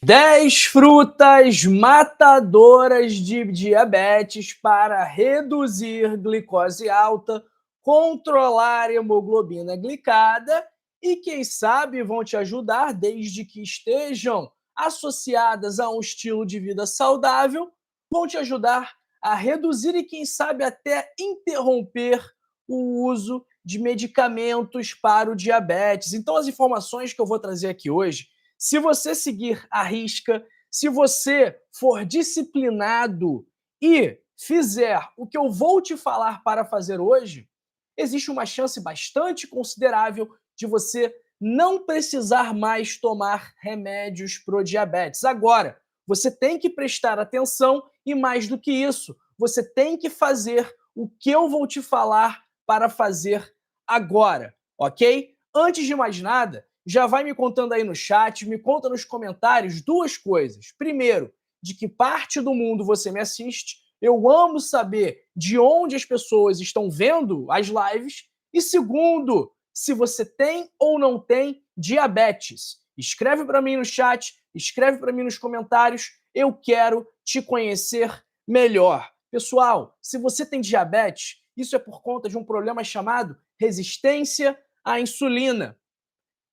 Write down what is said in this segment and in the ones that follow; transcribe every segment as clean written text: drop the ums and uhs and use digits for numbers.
10 frutas matadoras de diabetes para reduzir glicose alta, controlar a hemoglobina glicada e, quem sabe, vão te ajudar desde que estejam associadas a um estilo de vida saudável, vão te ajudar a reduzir e, quem sabe, até interromper o uso de medicamentos para o diabetes. Então, as informações que eu vou trazer aqui hoje, se você seguir à risca, se você for disciplinado e fizer o que eu vou te falar para fazer hoje, existe uma chance bastante considerável de você não precisar mais tomar remédios pro diabetes. Agora, você tem que prestar atenção e, mais do que isso, você tem que fazer o que eu vou te falar para fazer agora, ok? Antes de mais nada, já vai me contando aí no chat, me conta nos comentários duas coisas. Primeiro, de que parte do mundo você me assiste. Eu amo saber de onde as pessoas estão vendo as lives. E segundo, se você tem ou não tem diabetes. Escreve para mim no chat, escreve para mim nos comentários. Eu quero te conhecer melhor. Pessoal, se você tem diabetes, isso é por conta de um problema chamado resistência à insulina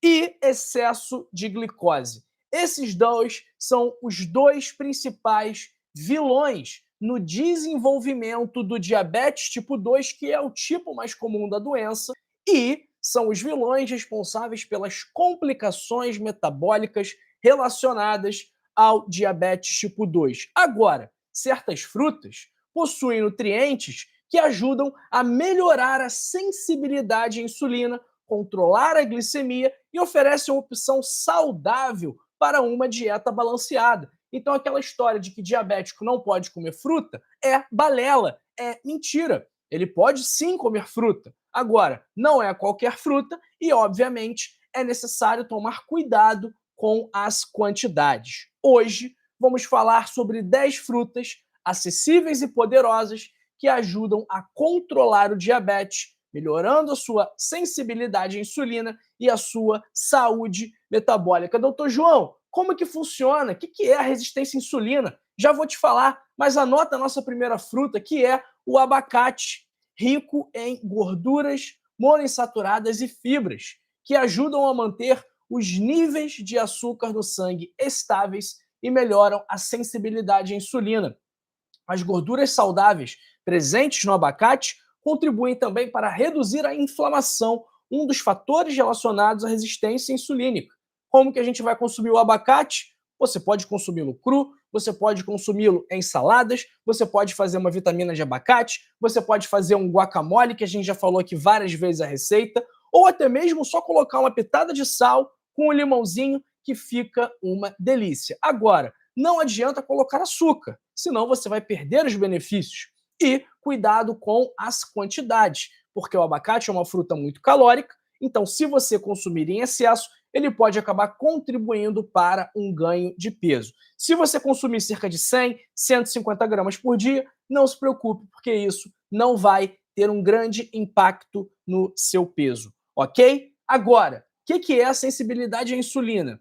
e excesso de glicose. Esses dois são os dois principais vilões no desenvolvimento do diabetes tipo 2, que é o tipo mais comum da doença, e são os vilões responsáveis pelas complicações metabólicas relacionadas ao diabetes tipo 2. Agora, certas frutas possuem nutrientes que ajudam a melhorar a sensibilidade à insulina, controlar a glicemia e oferece uma opção saudável para uma dieta balanceada. Então, aquela história de que diabético não pode comer fruta é balela, é mentira. Ele pode sim comer fruta. Agora, não é qualquer fruta e, obviamente, é necessário tomar cuidado com as quantidades. Hoje, vamos falar sobre 10 frutas acessíveis e poderosas que ajudam a controlar o diabetes, melhorando a sua sensibilidade à insulina e a sua saúde metabólica. Doutor João, como que funciona? O que é a resistência à insulina? Já vou te falar, mas anota a nossa primeira fruta, que é o abacate, rico em gorduras monoinsaturadas e fibras, que ajudam a manter os níveis de açúcar no sangue estáveis e melhoram a sensibilidade à insulina. As gorduras saudáveis presentes no abacate contribuem também para reduzir a inflamação, um dos fatores relacionados à resistência insulínica. Como que a gente vai consumir o abacate? Você pode consumi-lo cru, você pode consumi-lo em saladas, você pode fazer uma vitamina de abacate, você pode fazer um guacamole, que a gente já falou aqui várias vezes a receita, ou até mesmo só colocar uma pitada de sal com um limãozinho, que fica uma delícia. Agora, não adianta colocar açúcar, senão você vai perder os benefícios. E cuidado com as quantidades, porque o abacate é uma fruta muito calórica, então se você consumir em excesso, ele pode acabar contribuindo para um ganho de peso. Se você consumir cerca de 100, 150 gramas por dia, não se preocupe, porque isso não vai ter um grande impacto no seu peso, ok? Agora, o que é a sensibilidade à insulina?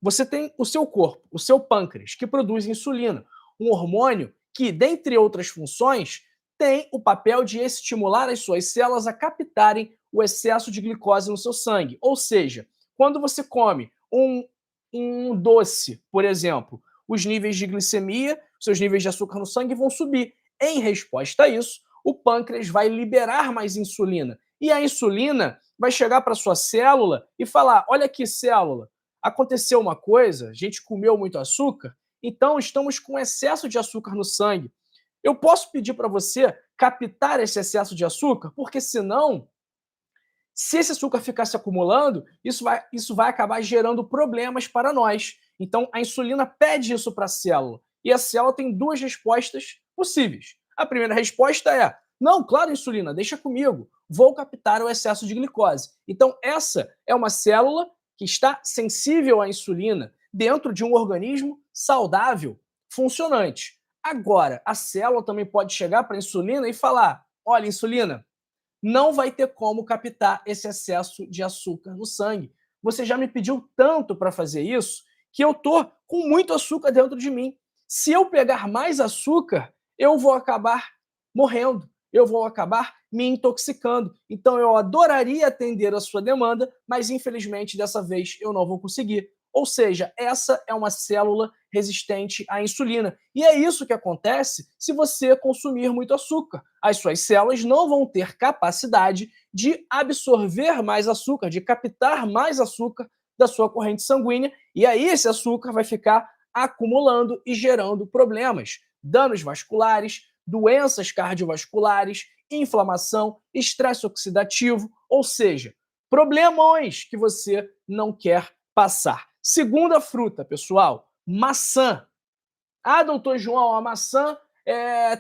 Você tem o seu corpo, o seu pâncreas, que produz insulina, um hormônio que, dentre outras funções, tem o papel de estimular as suas células a captarem o excesso de glicose no seu sangue. Ou seja, quando você come um doce, por exemplo, os níveis de glicemia, seus níveis de açúcar no sangue vão subir. Em resposta a isso, o pâncreas vai liberar mais insulina. E a insulina vai chegar para sua célula e falar: olha aqui, célula, aconteceu uma coisa, a gente comeu muito açúcar, então estamos com excesso de açúcar no sangue. Eu posso pedir para você captar esse excesso de açúcar, porque senão, se esse açúcar ficar se acumulando, isso vai acabar gerando problemas para nós. Então, a insulina pede isso para a célula. E a célula tem duas respostas possíveis. A primeira resposta é: não, claro, insulina, deixa comigo, vou captar o excesso de glicose. Então, essa é uma célula que está sensível à insulina dentro de um organismo saudável, funcionante. Agora, a célula também pode chegar para a insulina e falar: olha, insulina, não vai ter como captar esse excesso de açúcar no sangue, você já me pediu tanto para fazer isso que eu tô com muito açúcar dentro de mim. Se eu pegar mais açúcar, eu vou acabar morrendo, eu vou acabar me intoxicando. Então eu adoraria atender a sua demanda, mas infelizmente dessa vez eu não vou conseguir. Ou seja, essa é uma célula resistente à insulina. E é isso que acontece se você consumir muito açúcar. As suas células não vão ter capacidade de absorver mais açúcar, de captar mais açúcar da sua corrente sanguínea, e aí esse açúcar vai ficar acumulando e gerando problemas, danos vasculares, doenças cardiovasculares, inflamação, estresse oxidativo, ou seja, problemões que você não quer passar. Segunda fruta, pessoal, maçã. Ah, doutor João, a maçã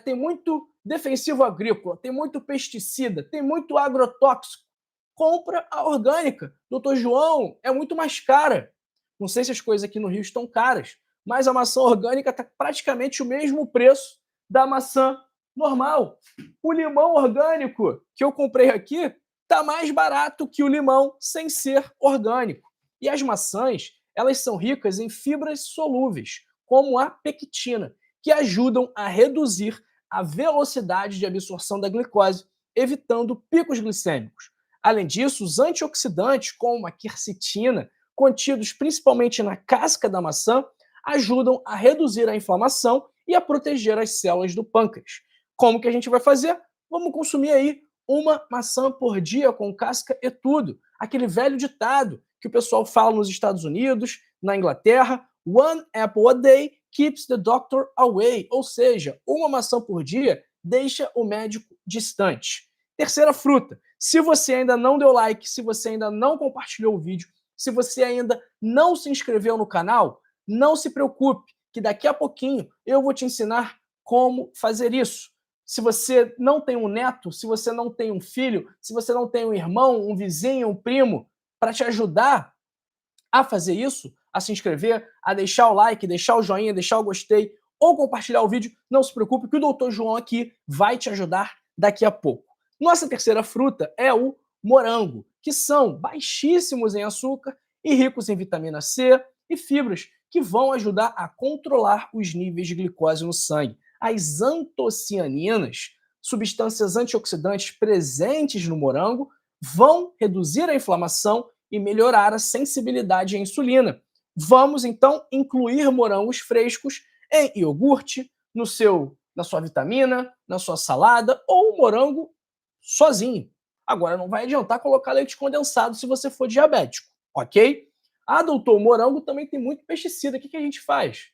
tem muito defensivo agrícola, tem muito pesticida, tem muito agrotóxico. Compra a orgânica. Doutor João, é muito mais cara. Não sei se as coisas aqui no Rio estão caras, mas a maçã orgânica está praticamente o mesmo preço da maçã normal. O limão orgânico que eu comprei aqui está mais barato que o limão sem ser orgânico. E as maçãs, elas são ricas em fibras solúveis, como a pectina, que ajudam a reduzir a velocidade de absorção da glicose, evitando picos glicêmicos. Além disso, os antioxidantes, como a quercetina, contidos principalmente na casca da maçã, ajudam a reduzir a inflamação e a proteger as células do pâncreas. Como que a gente vai fazer? Vamos consumir aí uma maçã por dia com casca e tudo. Aquele velho ditado que o pessoal fala nos Estados Unidos, na Inglaterra, one apple a day keeps the doctor away, ou seja, uma maçã por dia deixa o médico distante. Terceira fruta, se você ainda não deu like, se você ainda não compartilhou o vídeo, se você ainda não se inscreveu no canal, não se preocupe, que daqui a pouquinho eu vou te ensinar como fazer isso. Se você não tem um neto, se você não tem um filho, se você não tem um irmão, um vizinho, um primo, para te ajudar a fazer isso, a se inscrever, a deixar o like, deixar o joinha, deixar o gostei ou compartilhar o vídeo, não se preocupe que o Dr. João aqui vai te ajudar daqui a pouco. Nossa terceira fruta é o morango, que são baixíssimos em açúcar e ricos em vitamina C e fibras, que vão ajudar a controlar os níveis de glicose no sangue. As antocianinas, substâncias antioxidantes presentes no morango, vão reduzir a inflamação e melhorar a sensibilidade à insulina. Vamos então incluir morangos frescos em iogurte, na sua vitamina, na sua salada ou o morango sozinho. Agora não vai adiantar colocar leite condensado se você for diabético, ok? Ah, doutor, o morango também tem muito pesticida. O que a gente faz?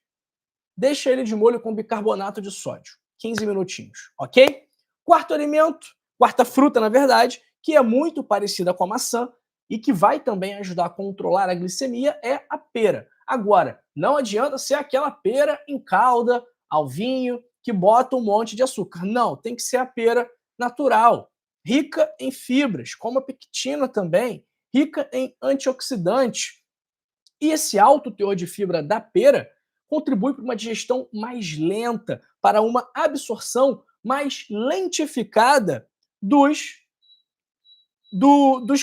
Deixa ele de molho com bicarbonato de sódio. 15 minutinhos, ok? Quarto alimento, quarta fruta, na verdade, que é muito parecida com a maçã e que vai também ajudar a controlar a glicemia, é a pera. Agora, não adianta ser aquela pera em calda, ao vinho, que bota um monte de açúcar. Não, tem que ser a pera natural, rica em fibras, como a pectina também, rica em antioxidantes. E esse alto teor de fibra da pera contribui para uma digestão mais lenta, para uma absorção mais lentificada dos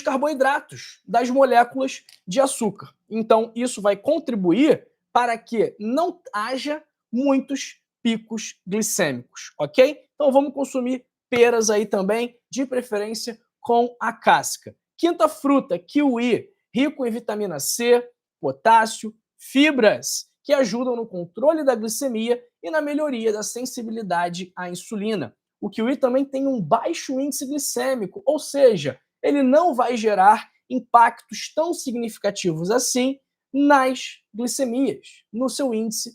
carboidratos, das moléculas de açúcar. Então, isso vai contribuir para que não haja muitos picos glicêmicos, ok? Então, vamos consumir peras aí também, de preferência com a casca. Quinta fruta, kiwi, rico em vitamina C, potássio, fibras, que ajudam no controle da glicemia e na melhoria da sensibilidade à insulina. O kiwi também tem um baixo índice glicêmico, ou seja, ele não vai gerar impactos tão significativos assim nas glicemias, no seu índice,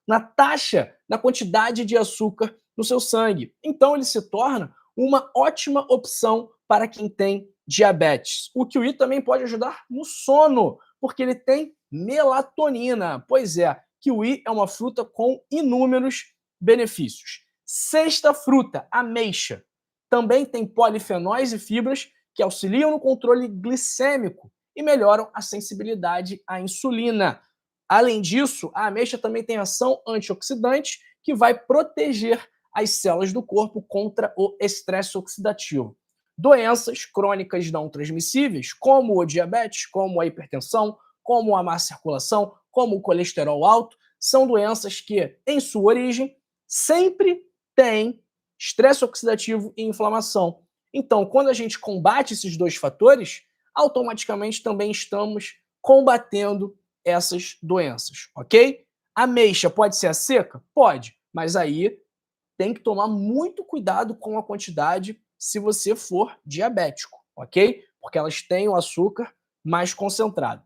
na taxa, na quantidade de açúcar no seu sangue. Então ele se torna uma ótima opção para quem tem diabetes. O kiwi também pode ajudar no sono, porque ele tem melatonina. Pois é, kiwi é uma fruta com inúmeros benefícios. Sexta fruta, ameixa. Também tem polifenóis e fibras que auxiliam no controle glicêmico e melhoram a sensibilidade à insulina. Além disso, a ameixa também tem ação antioxidante que vai proteger as células do corpo contra o estresse oxidativo. Doenças crônicas não transmissíveis, como o diabetes, como a hipertensão, como a má circulação, como o colesterol alto, são doenças que, em sua origem, sempre têm estresse oxidativo e inflamação. Então, quando a gente combate esses dois fatores, automaticamente também estamos combatendo essas doenças, ok? A ameixa pode ser a seca? Pode, mas aí tem que tomar muito cuidado com a quantidade se você for diabético, ok? Porque elas têm o açúcar mais concentrado.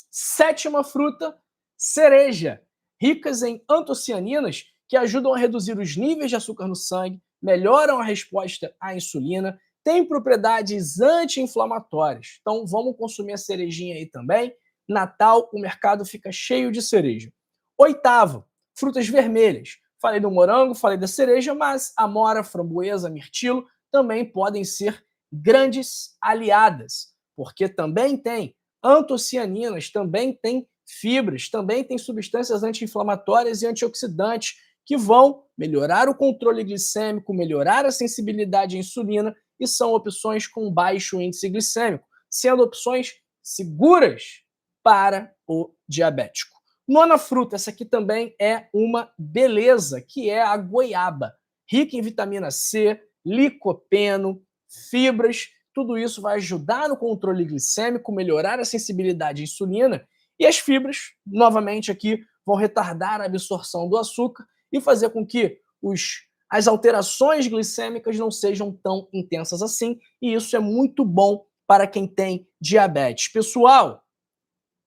Sétima fruta, cereja, ricas em antocianinas que ajudam a reduzir os níveis de açúcar no sangue, melhoram a resposta à insulina, têm propriedades anti-inflamatórias. Então vamos consumir a cerejinha aí também. Natal, o mercado fica cheio de cereja. Oitavo, frutas vermelhas. Falei do morango, falei da cereja, mas amora, framboesa, mirtilo também podem ser grandes aliadas, porque também tem antocianinas, também tem fibras, também tem substâncias anti-inflamatórias e antioxidantes que vão melhorar o controle glicêmico, melhorar a sensibilidade à insulina e são opções com baixo índice glicêmico, sendo opções seguras para o diabético. Nona fruta, essa aqui também é uma beleza, que é a goiaba, rica em vitamina C, licopeno, fibras, tudo isso vai ajudar no controle glicêmico, melhorar a sensibilidade à insulina e as fibras, novamente aqui, vão retardar a absorção do açúcar e fazer com que as alterações glicêmicas não sejam tão intensas assim, e isso é muito bom para quem tem diabetes. Pessoal,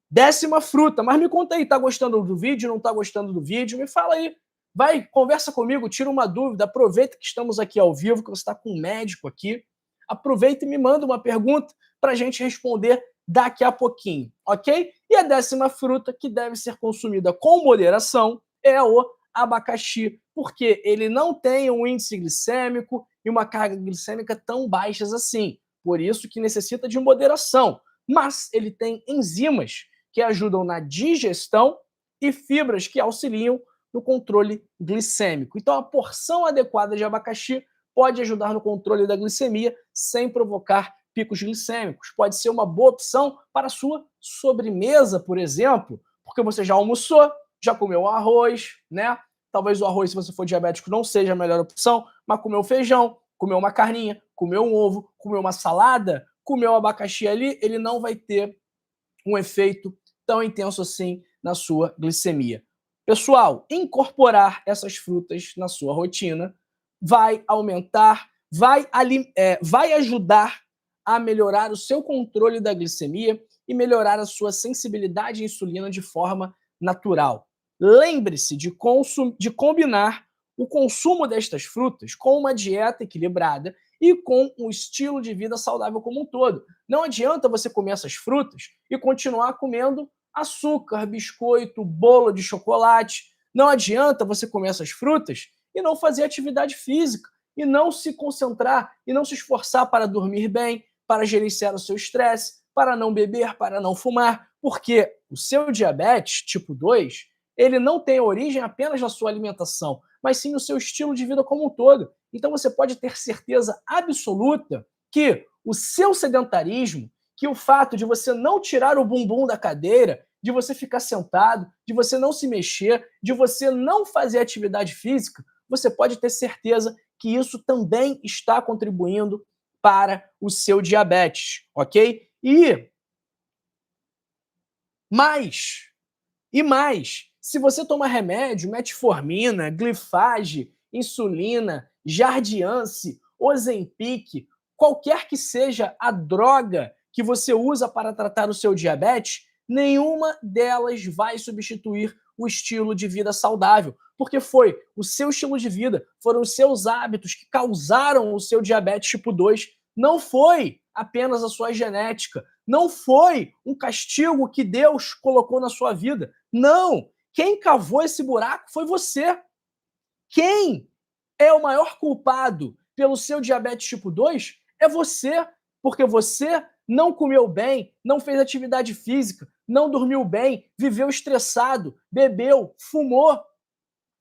décima fruta, mas me conta aí, tá gostando do vídeo, não tá gostando do vídeo? Me fala aí, vai, conversa comigo, tira uma dúvida, aproveita que estamos aqui ao vivo, que você está com um médico aqui, aproveita e me manda uma pergunta para a gente responder daqui a pouquinho, ok? E a décima fruta que deve ser consumida com moderação é o abacaxi, porque ele não tem um índice glicêmico e uma carga glicêmica tão baixas assim, por isso que necessita de moderação, mas ele tem enzimas que ajudam na digestão e fibras que auxiliam no controle glicêmico. Então, a porção adequada de abacaxi pode ajudar no controle da glicemia sem provocar picos glicêmicos. Pode ser uma boa opção para a sua sobremesa, por exemplo, porque você já almoçou, já comeu arroz, né? Talvez o arroz, se você for diabético, não seja a melhor opção, mas comeu feijão, comeu uma carninha, comeu um ovo, comeu uma salada, comeu abacaxi ali, ele não vai ter um efeito tão intenso assim na sua glicemia. Pessoal, incorporar essas frutas na sua rotina vai aumentar, vai ajudar a melhorar o seu controle da glicemia e melhorar a sua sensibilidade à insulina de forma natural. Lembre-se de combinar o consumo destas frutas com uma dieta equilibrada e com um estilo de vida saudável como um todo. Não adianta você comer essas frutas e continuar comendo açúcar, biscoito, bolo de chocolate. Não adianta você comer essas frutas e não fazer atividade física, e não se concentrar, e não se esforçar para dormir bem, para gerenciar o seu estresse, para não beber, para não fumar, porque o seu diabetes tipo 2, ele não tem origem apenas na sua alimentação, mas sim no seu estilo de vida como um todo. Então você pode ter certeza absoluta que o seu sedentarismo, que o fato de você não tirar o bumbum da cadeira, de você ficar sentado, de você não se mexer, de você não fazer atividade física, você pode ter certeza que isso também está contribuindo para o seu diabetes, ok? Mais, se você tomar remédio, metformina, glifage, insulina, jardiance, Ozempic, qualquer que seja a droga que você usa para tratar o seu diabetes, nenhuma delas vai substituir o estilo de vida saudável, porque foi o seu estilo de vida, foram os seus hábitos que causaram o seu diabetes tipo 2, não foi apenas a sua genética, não foi um castigo que Deus colocou na sua vida, não! Quem cavou esse buraco foi você. Quem é o maior culpado pelo seu diabetes tipo 2 é você, porque você não comeu bem, não fez atividade física, não dormiu bem, viveu estressado, bebeu, fumou.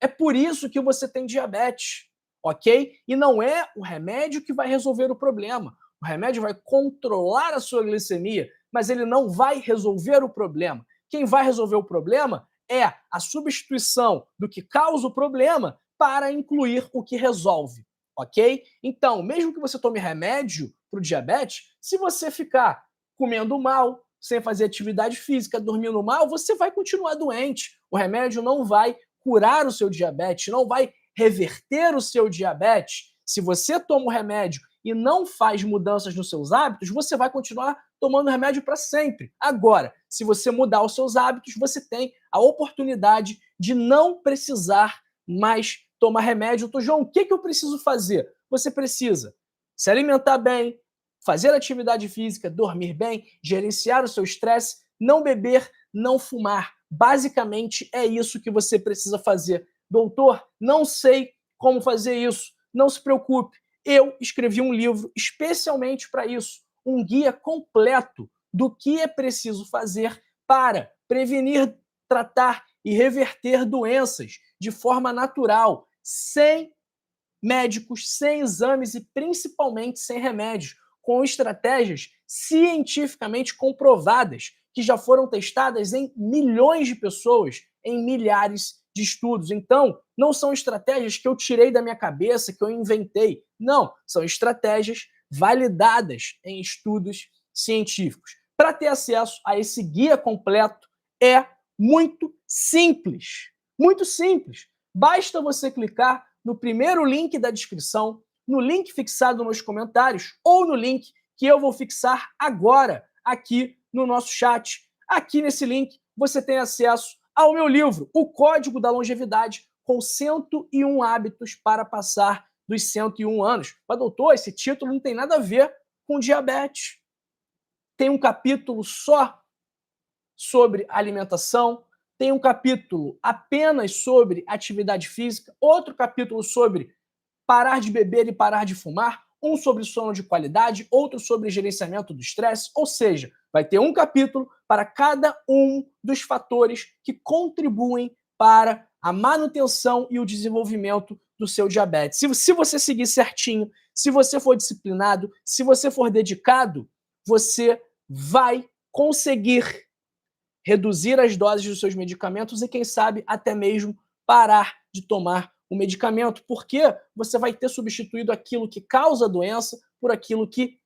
É por isso que você tem diabetes. ok? E não é o remédio que vai resolver o problema. O remédio vai controlar a sua glicemia, mas ele não vai resolver o problema. Quem vai resolver o problema é a substituição do que causa o problema para incluir o que resolve, ok? Então, mesmo que você tome remédio para o diabetes, se você ficar comendo mal, sem fazer atividade física, dormindo mal, você vai continuar doente. O remédio não vai curar o seu diabetes, não vai reverter o seu diabetes. Se você toma o remédio e não faz mudanças nos seus hábitos, você vai continuar tomando remédio para sempre. Agora, se você mudar os seus hábitos, você tem a oportunidade de não precisar mais tomar remédio. Doutor João, o que eu preciso fazer? Você precisa se alimentar bem, fazer atividade física, dormir bem, gerenciar o seu estresse, não beber, não fumar. Basicamente é isso que você precisa fazer. Doutor, não sei como fazer isso. Não se preocupe. Eu escrevi um livro especialmente para isso, um guia completo do que é preciso fazer para prevenir, tratar e reverter doenças de forma natural, sem médicos, sem exames e principalmente sem remédios, com estratégias cientificamente comprovadas, que já foram testadas em milhões de pessoas, em milhares de estudos. Então, não são estratégias que eu tirei da minha cabeça, que eu inventei. Não, são estratégias validadas em estudos científicos. Para ter acesso a esse guia completo é muito simples. Muito simples. Basta você clicar no primeiro link da descrição, no link fixado nos comentários ou no link que eu vou fixar agora aqui no nosso chat. Aqui nesse link você tem acesso ao meu livro, O Código da Longevidade, com 101 hábitos para passar dos 101 anos. Mas, doutor, esse título não tem nada a ver com diabetes. Tem um capítulo só sobre alimentação, tem um capítulo apenas sobre atividade física, outro capítulo sobre parar de beber e parar de fumar, um sobre sono de qualidade, outro sobre gerenciamento do estresse, ou seja, vai ter um capítulo para cada um dos fatores que contribuem para a manutenção e o desenvolvimento do seu diabetes. Se você seguir certinho, se você for disciplinado, se você for dedicado, você vai conseguir reduzir as doses dos seus medicamentos e, quem sabe, até mesmo parar de tomar o medicamento, porque você vai ter substituído aquilo que causa a doença por aquilo que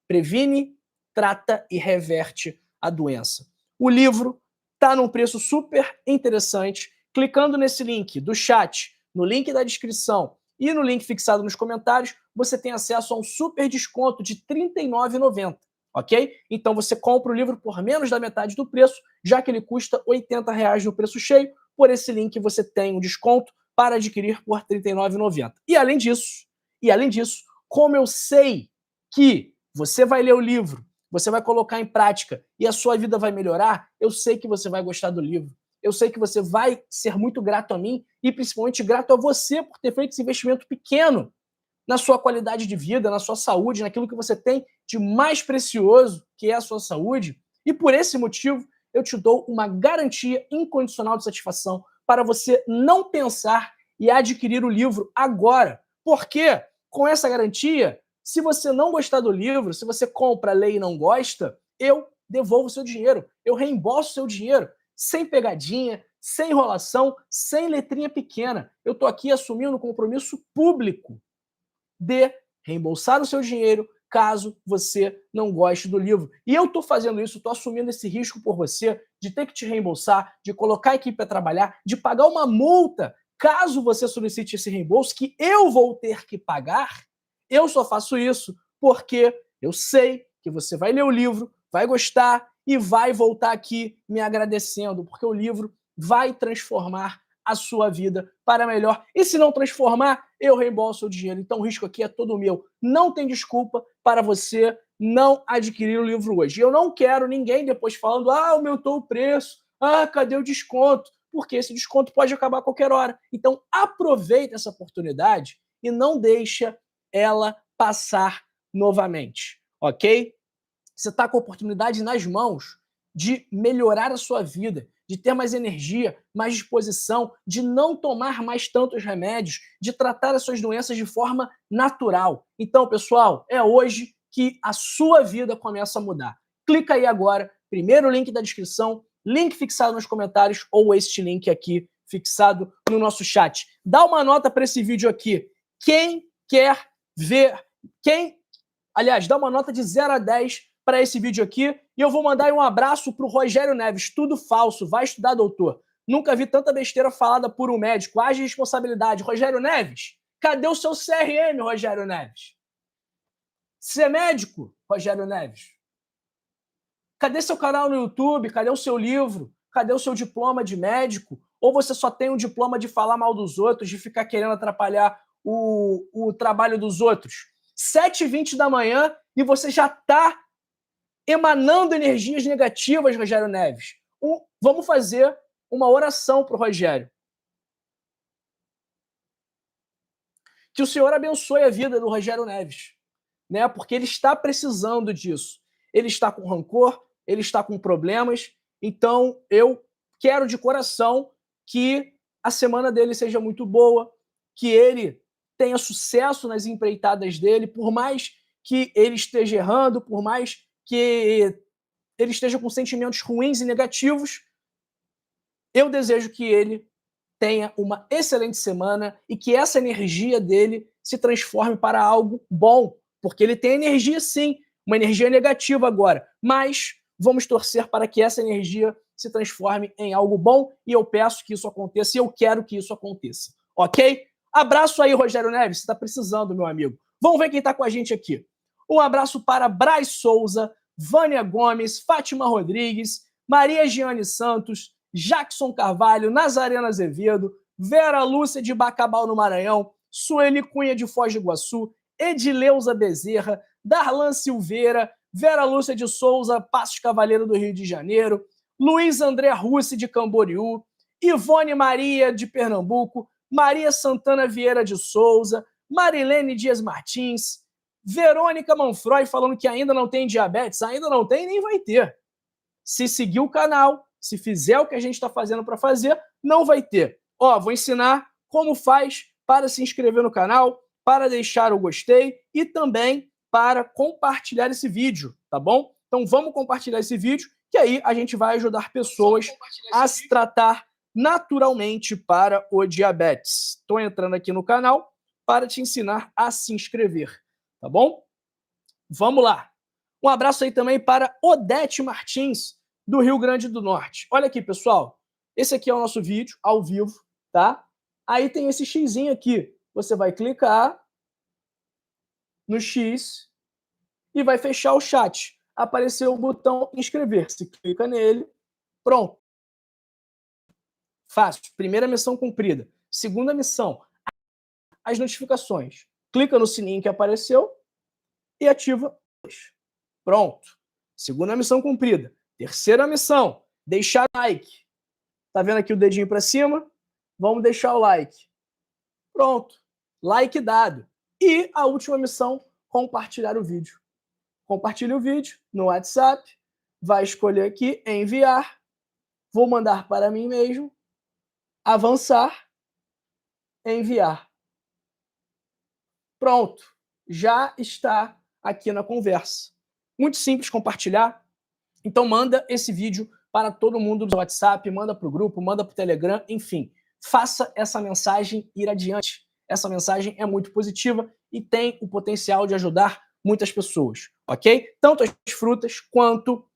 previne, trata e reverte a doença. O livro está num preço super interessante. Clicando nesse link do chat, no link da descrição e no link fixado nos comentários, você tem acesso a um super desconto de R$ 39,90. Ok? Então você compra o livro por menos da metade do preço, já que ele custa R$ 80 no preço cheio. Por esse link você tem um desconto para adquirir por R$ 39,90. E além disso, como eu sei que você vai ler o livro, você vai colocar em prática e a sua vida vai melhorar, eu sei que você vai gostar do livro. Eu sei que você vai ser muito grato a mim e principalmente grato a você por ter feito esse investimento pequeno na sua qualidade de vida, na sua saúde, naquilo que você tem de mais precioso, que é a sua saúde. E por esse motivo, eu te dou uma garantia incondicional de satisfação para você não pensar e adquirir o livro agora. Porque, com essa garantia, se você não gostar do livro, se você compra, lê e não gosta, eu devolvo o seu dinheiro, eu reembolso o seu dinheiro, sem pegadinha, sem enrolação, sem letrinha pequena. Eu estou aqui assumindo um compromisso público de reembolsar o seu dinheiro caso você não goste do livro. E eu estou fazendo isso, estou assumindo esse risco por você, de ter que te reembolsar, de colocar a equipe para trabalhar, de pagar uma multa caso você solicite esse reembolso, que eu vou ter que pagar. Eu só faço isso porque eu sei que você vai ler o livro, vai gostar e vai voltar aqui me agradecendo, porque o livro vai transformar a sua vida para melhor. E se não transformar, eu reembolso o dinheiro. Então o risco aqui é todo meu. Não tem desculpa para você não adquirir o livro hoje. Eu não quero ninguém depois falando: aumentou o preço, cadê o desconto? Porque esse desconto pode acabar a qualquer hora. Então aproveita essa oportunidade e não deixa ela passar novamente, ok? Você está com a oportunidade nas mãos de melhorar a sua vida, de ter mais energia, mais disposição, de não tomar mais tantos remédios, de tratar as suas doenças de forma natural. Então, pessoal, é hoje que a sua vida começa a mudar. Clica aí agora, primeiro link da descrição, link fixado nos comentários ou este link aqui fixado no nosso chat. Dá uma nota para esse vídeo aqui. Quem quer ver, aliás, dá uma nota de 0 a 10 para esse vídeo aqui, e eu vou mandar um abraço para o Rogério Neves. Tudo falso, vai estudar, doutor. Nunca vi tanta besteira falada por um médico. Haja responsabilidade. Rogério Neves, cadê o seu CRM, Rogério Neves? Você é médico, Rogério Neves? Cadê seu canal no YouTube? Cadê o seu livro? Cadê o seu diploma de médico? Ou você só tem um diploma de falar mal dos outros, de ficar querendo atrapalhar o trabalho dos outros? 7h20 da manhã e você já está emanando energias negativas, Rogério Neves. Vamos fazer uma oração para o Rogério. Que o Senhor abençoe a vida do Rogério Neves, né? Porque ele está precisando disso. Ele está com rancor, ele está com problemas, então eu quero de coração que a semana dele seja muito boa, que ele tenha sucesso nas empreitadas dele, por mais que ele esteja errando, por mais que ele esteja com sentimentos ruins e negativos, eu desejo que ele tenha uma excelente semana e que essa energia dele se transforme para algo bom, porque ele tem energia sim, uma energia negativa agora, mas vamos torcer para que essa energia se transforme em algo bom e eu peço que isso aconteça e eu quero que isso aconteça, ok? Abraço aí, Rogério Neves, você está precisando, meu amigo. Vamos ver quem está com a gente aqui. Um abraço para Braz Souza, Vânia Gomes, Fátima Rodrigues, Maria Giane Santos, Jackson Carvalho, Nazarena Azevedo, Vera Lúcia de Bacabal no Maranhão, Sueli Cunha de Foz do Iguaçu, Edileuza Bezerra, Darlan Silveira, Vera Lúcia de Souza, Passos Cavaleiro do Rio de Janeiro, Luiz André Russi de Camboriú, Ivone Maria de Pernambuco, Maria Santana Vieira de Souza, Marilene Dias Martins, Verônica Manfroy falando que ainda não tem diabetes, ainda não tem nem vai ter. Se seguir o canal, se fizer o que a gente está fazendo para fazer, não vai ter. Ó, vou ensinar como faz para se inscrever no canal, para deixar o gostei e também para compartilhar esse vídeo, tá bom? Então vamos compartilhar esse vídeo, que aí a gente vai ajudar pessoas a se tratar naturalmente para o diabetes. Estou entrando aqui no canal para te ensinar a se inscrever, tá bom? Vamos lá. Um abraço aí também para Odete Martins, do Rio Grande do Norte. Olha aqui, pessoal. Esse aqui é o nosso vídeo, ao vivo, tá? Aí tem esse xizinho aqui. Você vai clicar no X e vai fechar o chat. Apareceu o botão inscrever-se. Clica nele. Pronto. Fácil. Primeira missão cumprida. Segunda missão, as notificações. Clica no sininho que apareceu e ativa. Pronto. Segunda missão cumprida. Terceira missão, deixar like. Tá vendo aqui o dedinho para cima? Vamos deixar o like. Pronto. Like dado. E a última missão, compartilhar o vídeo. Compartilhe o vídeo no WhatsApp. Vai escolher aqui enviar. Vou mandar para mim mesmo. Avançar. Enviar. Pronto. Já está aqui na conversa. Muito simples compartilhar. Então manda esse vídeo para todo mundo do WhatsApp, manda para o grupo, manda para o Telegram, enfim. Faça essa mensagem ir adiante. Essa mensagem é muito positiva e tem o potencial de ajudar muitas pessoas, ok? Tanto as frutas quanto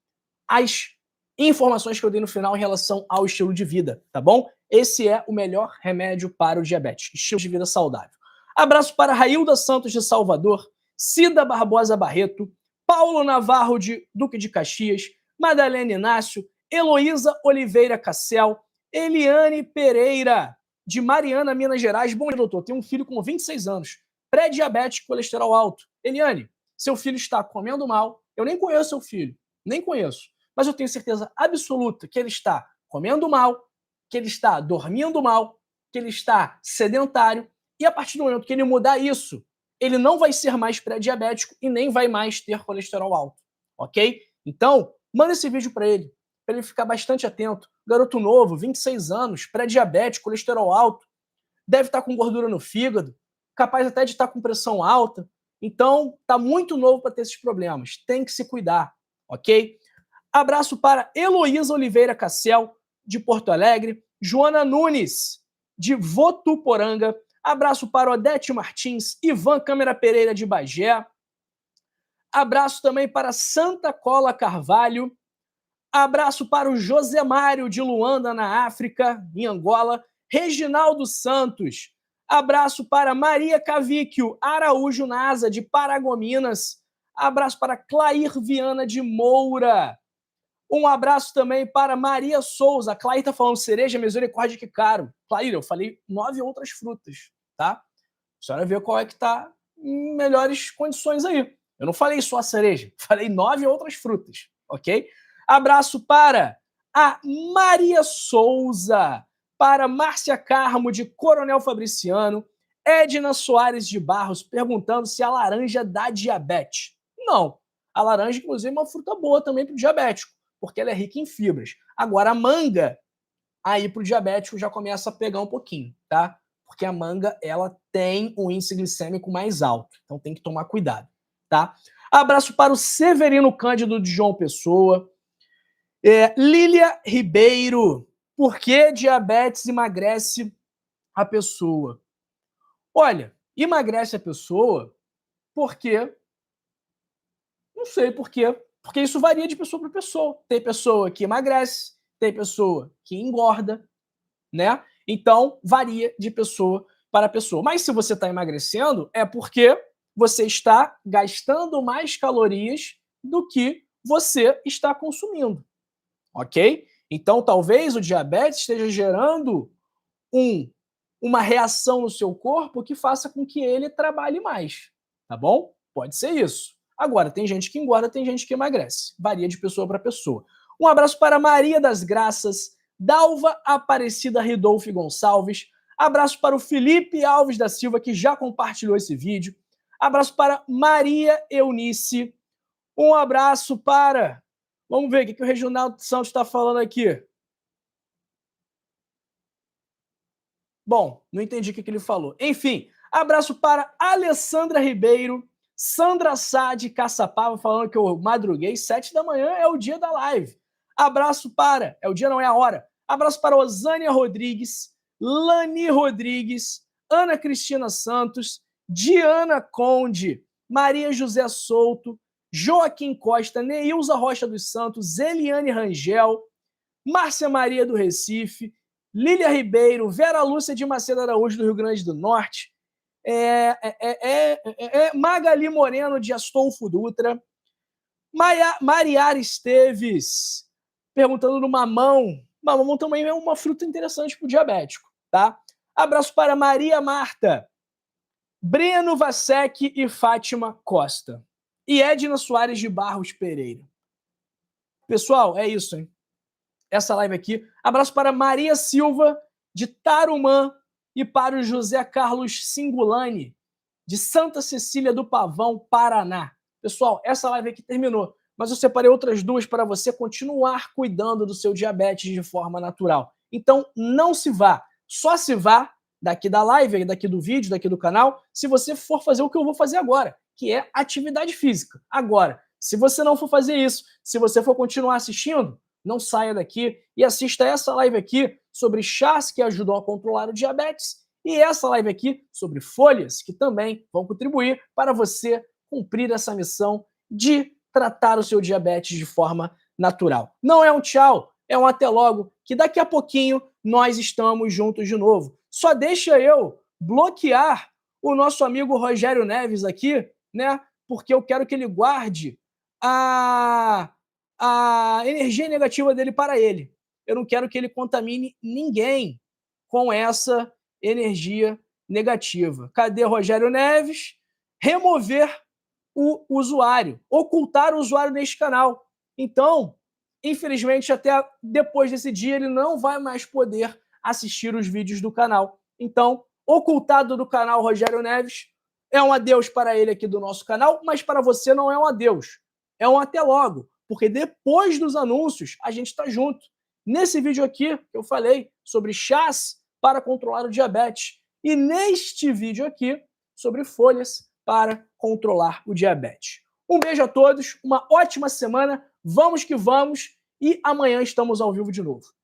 as informações que eu dei no final em relação ao estilo de vida, tá bom? Esse é o melhor remédio para o diabetes, estilo de vida saudável. Abraço para Railda Santos de Salvador, Cida Barbosa Barreto, Paulo Navarro de Duque de Caxias, Madalena Inácio, Heloísa Oliveira Cassel, Eliane Pereira, de Mariana, Minas Gerais. Bom dia, doutor. Tenho um filho com 26 anos, pré-diabético, colesterol alto. Eliane, seu filho está comendo mal. Eu nem conheço seu filho, nem conheço. Mas eu tenho certeza absoluta que ele está comendo mal, que ele está dormindo mal, que ele está sedentário. E a partir do momento que ele mudar isso, ele não vai ser mais pré-diabético e nem vai mais ter colesterol alto, ok? Então, manda esse vídeo para ele. para ele ficar bastante atento. Garoto novo, 26 anos, pré-diabético, colesterol alto, deve estar com gordura no fígado, capaz até de estar com pressão alta. Então, está muito novo para ter esses problemas. Tem que se cuidar, ok? Abraço para Heloísa Oliveira Cassel, de Porto Alegre. Joana Nunes, de Votuporanga. Abraço para Odete Martins, Ivan Câmara Pereira, de Bagé. Abraço também para Santa Cola Carvalho. Abraço para o José Mário, de Luanda, na África, em Angola. Reginaldo Santos. Abraço para Maria Cavíquio Araújo Nasa, de Paragominas. Abraço para Clair Viana de Moura. Um abraço também para Maria Souza. A Clair está falando cereja, misericórdia, que caro. Clair, eu falei 9 outras frutas, tá? A senhora vê qual é que está em melhores condições aí. Eu não falei só a cereja, falei 9 outras frutas, ok? Abraço para a Maria Souza, para Márcia Carmo, de Coronel Fabriciano, Edna Soares de Barros, perguntando se a laranja dá diabetes. Não. A laranja, inclusive, é uma fruta boa também para o diabético, porque ela é rica em fibras. Agora, a manga, aí para o diabético já começa a pegar um pouquinho, tá? Porque a manga, ela tem um índice glicêmico mais alto, então tem que tomar cuidado, tá? Abraço para o Severino Cândido de João Pessoa. Lília Ribeiro, por que diabetes emagrece a pessoa? Olha, emagrece a pessoa porque... Não sei por quê. Porque isso varia de pessoa para pessoa. Tem pessoa que emagrece, tem pessoa que engorda, né? Então, varia de pessoa para pessoa. Mas se você está emagrecendo, é porque você está gastando mais calorias do que você está consumindo, ok? Então, talvez o diabetes esteja gerando uma reação no seu corpo que faça com que ele trabalhe mais, tá bom? Pode ser isso. Agora, tem gente que engorda, tem gente que emagrece. Varia de pessoa para pessoa. Um abraço para Maria das Graças, Dalva Aparecida Ridolfi Gonçalves. Abraço para o Felipe Alves da Silva, que já compartilhou esse vídeo. Abraço para Maria Eunice. Um abraço para... Vamos ver o que o Reginaldo Santos está falando aqui. Bom, não entendi o que ele falou. Enfim, abraço para Alessandra Ribeiro, Sandra Sá de Caçapava, falando que eu madruguei, 7 da manhã é o dia da live. Abraço para... É o dia, não é a hora. Abraço para Osânia Rodrigues, Lani Rodrigues, Ana Cristina Santos, Diana Conde, Maria José Souto, Joaquim Costa, Neilza Rocha dos Santos, Eliane Rangel, Márcia Maria do Recife, Lília Ribeiro, Vera Lúcia de Macedo Araújo, do Rio Grande do Norte, Magali Moreno, de Astolfo Dutra, Mariara Esteves, perguntando no mamão. Mamão também é uma fruta interessante para o diabético, tá? Abraço para Maria Marta, Breno Vasek e Fátima Costa. E Edna Soares de Barros Pereira. Pessoal, é isso, hein? Essa live aqui. Abraço para Maria Silva, de Tarumã, e para o José Carlos Singulani, de Santa Cecília do Pavão, Paraná. Pessoal, essa live aqui terminou, mas eu separei outras duas para você continuar cuidando do seu diabetes de forma natural. Então, não se vá. Só se vá daqui da live, daqui do vídeo, daqui do canal, se você for fazer o que eu vou fazer agora, que é atividade física. Agora, se você não for fazer isso, se você for continuar assistindo, não saia daqui e assista essa live aqui sobre chás que ajudam a controlar o diabetes e essa live aqui sobre folhas que também vão contribuir para você cumprir essa missão de tratar o seu diabetes de forma natural. Não é um tchau, é um até logo, que daqui a pouquinho nós estamos juntos de novo. Só deixa eu bloquear o nosso amigo Rogério Neves aqui, né? Porque eu quero que ele guarde a energia negativa dele para ele. Eu não quero que ele contamine ninguém com essa energia negativa. Cadê Rogério Neves? Remover o usuário, ocultar o usuário neste canal. Então, infelizmente, até depois desse dia, ele não vai mais poder assistir os vídeos do canal. Então, ocultado do canal Rogério Neves, é um adeus para ele aqui do nosso canal, mas para você não é um adeus, é um até logo. porque depois dos anúncios a gente está junto. Nesse vídeo aqui eu falei sobre chás para controlar o diabetes e neste vídeo aqui sobre folhas para controlar o diabetes. Um beijo a todos, uma ótima semana, vamos que vamos e amanhã estamos ao vivo de novo.